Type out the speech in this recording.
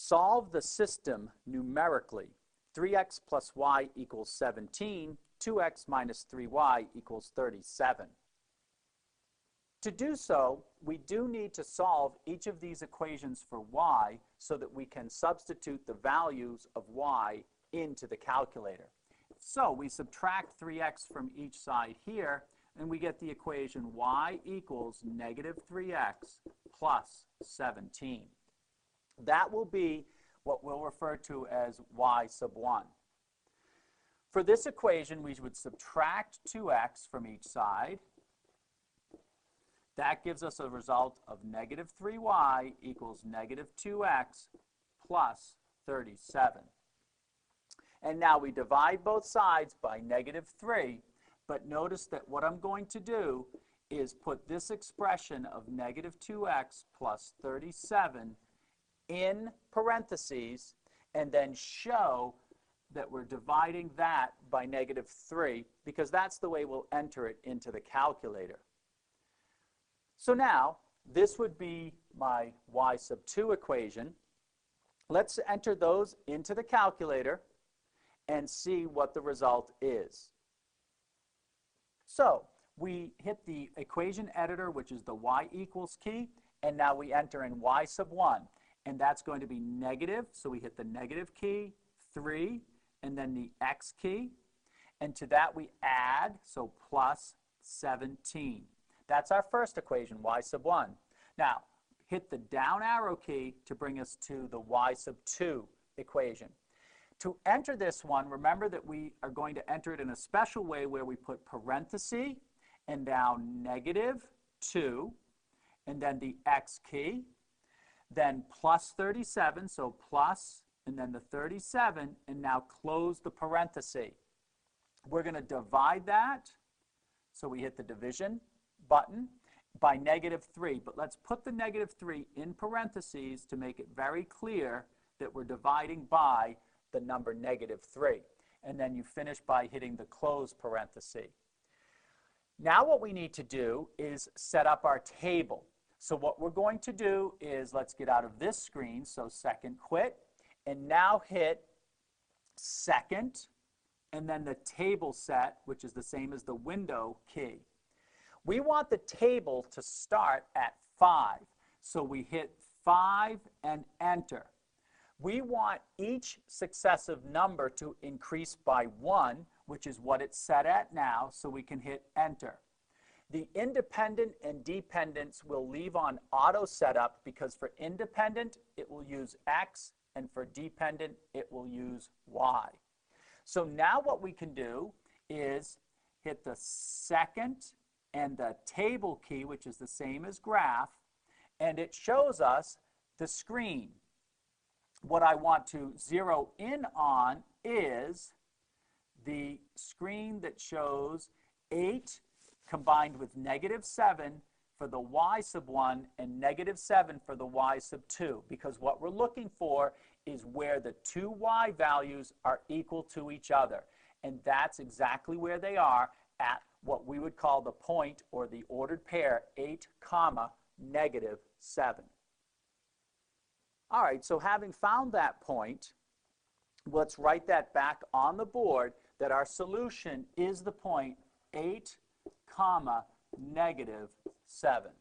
Solve the system numerically. 3x plus y equals 17, 2x minus 3y equals 37. To do so, we do need to solve each of these equations for y so that we can substitute the values of y into the calculator. So we subtract 3x from each side here, and we get the equation y equals negative 3x plus 17. That will be what we'll refer to as y sub 1. For this equation, we would subtract 2x from each side. That gives us a result of negative 3y equals negative 2x plus 37. And now we divide both sides by negative 3, but notice that what I'm going to do is put this expression of negative 2x plus 37 in parentheses and then show that we're dividing that by negative 3 because that's the way we'll enter it into the calculator. So now, this would be my y sub 2 equation. Let's enter those into the calculator and see what the result is. So, we hit the equation editor, which is the y equals key, and now we enter in y sub 1. And that's going to be negative, so we hit the negative key, 3, and then the x key. And to that we add, so plus 17. That's our first equation, y sub 1. Now, hit the down arrow key to bring us to the y sub 2 equation. To enter this one, remember that we are going to enter it in a special way where we put parenthesis and down negative 2, and then the x key, then plus 37, so plus, and then the 37, and now close the parenthesis. We're going to divide that, so we hit the division button, by negative 3. But let's put the negative 3 in parentheses to make it very clear that we're dividing by the number negative 3. And then you finish by hitting the close parenthesis. Now what we need to do is set up our table. So what we're going to do is, let's get out of this screen, so second quit, and now hit second, and then the table set, which is the same as the window key. We want the table to start at 5, so we hit 5 and enter. We want each successive number to increase by 1, which is what it's set at now, so we can hit enter. The independent and dependents will leave on auto setup because for independent it will use x and for dependent it will use y. So now what we can do is hit the second and the table key, which is the same as graph, and it shows us the screen. What I want to zero in on is the screen that shows 8 combined with negative 7 for the y sub 1 and negative 7 for the y sub 2, because what we're looking for is where the two y values are equal to each other. And that's exactly where they are at what we would call the point or the ordered pair 8, negative 7. All right, so having found that point, let's write that back on the board that our solution is the point 8, negative 7.